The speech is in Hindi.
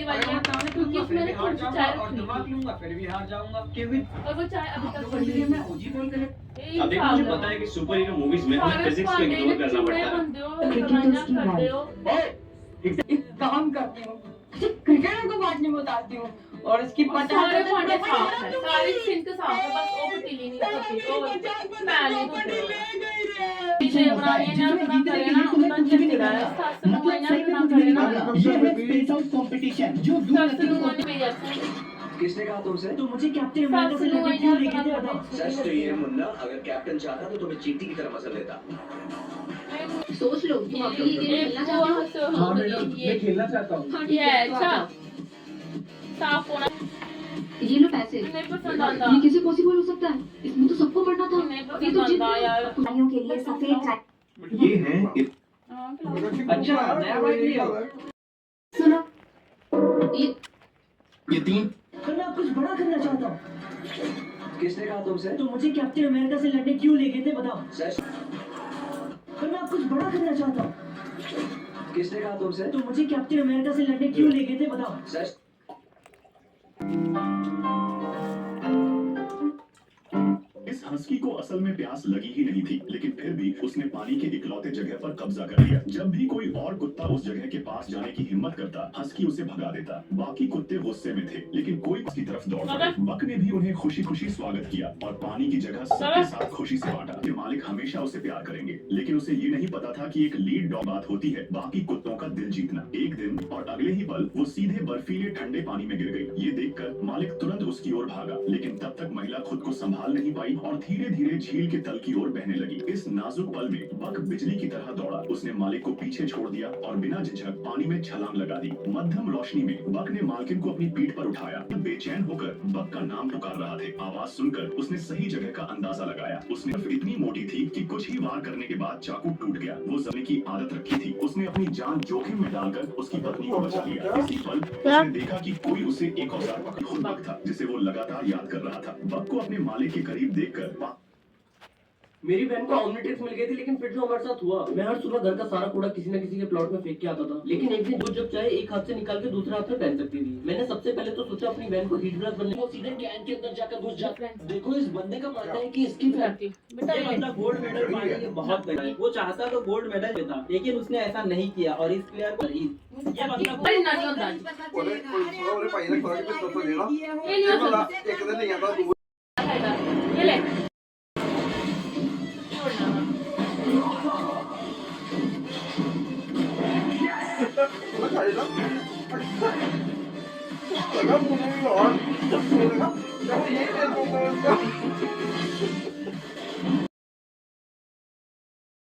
मेरी वाली है क्योंकि उसमें मैंने थोड़ी सी चाय और रखी दबा थी लूंगा फिर भी हार जाऊंगा केविन। और वो चाय अभी तक तो पड़ी लिए है। मैं ओजी बोल कर अब देख मुझे पता है कि सुपर हीरो मूवीज में हमें फिजिक्स को इग्नोर करना पड़ता है। क्रिकेटर्स की करते हो एक काम करती हूँ, क्रिकेटर को बांटने में बताती हूँ और इसकी सारे भांडे साफ है, सारी सिंक साफ है, बस वो पतीली नहीं होती तो पैन नहीं होते। पीछे बनाने ना अपना करे ना उतना चिड़चिड़ा है, सास नुआ ना अपना करे ना ये है स्पेस आउट कंपटीशन जो सास नुआ ने मेरे जैसे किसने कहा तुमसे? तो मुझे कैप्टन अमेरिका से लड़ने क्यों लेके थे बताओ? सच तो ये है मुन्ना, अगर कैप्टन चाहता तो तुम्हें चींटी की तरह मसल देता। सोच लो तुम अपने लिए खेलना चाहते हो। हाँ मैं खेलना चाहता हूँ। ये अच्छा साफ होना ये लो पैसे। नहीं पसंद आता, ये कैसे पॉसिबल हो सकता है? इसमें तो सबको पढ़ना था। नहीं ये पसंद तो जिद आता है। यार। कुड़ियों के लिए सफेद चाय। ये है हाँ, खिलाओ। अच्छा नया बाइक लिया। सुनो ये 3। पर मैं कुछ बड़ा करना चाहता हूँ। किसने कहा तुमसे? तो मुझे कैप्टन अमेरिका से लड़ने क्यों लेके थे बताओ? सच पर मैं कुछ बड़ा करना चाहता हूँ। किसने कहा तुमसे? तो मुझे कैप्टन अमेरिका से लड़ने क्यों लेके थे बताओ? सच इस हस्की को असल में प्यास लगी ही नहीं थी, लेकिन फिर भी उसने पानी के इकलौते जगह पर कब्जा कर लिया। जब भी कोई और कुत्ता उस जगह के पास जाने की हिम्मत करता, हस्की उसे भगा देता। बाकी कुत्ते गुस्से में थे, लेकिन कोई उसकी तरफ दौड़ पड़े। बक ने भी उन्हें खुशी खुशी स्वागत किया और पानी की जगह सबके साथ खुशी से बांटा कि मालिक हमेशा उसे प्यार करेंगे। लेकिन उसे ये नहीं पता था कि एक लीड डॉग बात होती है बाकी कुत्तों का दिल जीतना। एक दिन और अगले ही पल वो सीधे बर्फीले ठंडे पानी में गिर गई। ये देखकर मालिक तुरंत उसकी ओर भागा, लेकिन तब तक महिला खुद को संभाल नहीं पाई और धीरे धीरे झील के तल की ओर बहने लगी। इस नाजुक पल में बक बिजली की तरह दौड़ा। उसने मालिक को पीछे छोड़ दिया और बिना झिझक पानी में छलांग लगा दी। मध्यम रोशनी में बक ने मालकिन को अपनी पीठ पर उठाया। बेचैन होकर बक का नाम पुकार रहा थे। आवाज सुनकर उसने सही जगह का अंदाजा लगाया। उसने इतनी मोटी थी कि कुछ ही वार करने के बाद चाकू टूट गया। वो जलने की आदत रखी थी। उसने अपनी जान जोखिम में डालकर उसकी पत्नी को बचा लिया। इसी पल उसने देखा कि कोई उसे एक औजार पकड़ खुद बक था जिसे वो लगातार याद कर रहा था। बक को अपने मालिक के करीब देखकर मेरी बहन को ऑमलेट्स मिल गई थी, लेकिन फिर जो हमारे साथ हुआ, मैं हर सुबह घर का सारा कूड़ा किसी न किसी के प्लॉट में फेंक के आता था। लेकिन एक दिन वो जब चाहे एक हाथ से निकाल के दूसरे हाथ में पहन सकती थी। मैंने सबसे पहले तो सोचा अपनी बहन को हीट ब्रश बनने को सीधे कैन के अंदर जाकर घुस जाता। देखो इस बंदे का मानना है कि इसकी बेटा ये बंदा गोल्ड मेडल पाने के बहुत बड़ा है। वो चाहता तो गोल्ड मेडल देता, लेकिन उसने ऐसा नहीं किया और इस प्लेयर को ये बंदा बड़ी नानी होता है ये नहीं हो सकता ये ले छोड़ना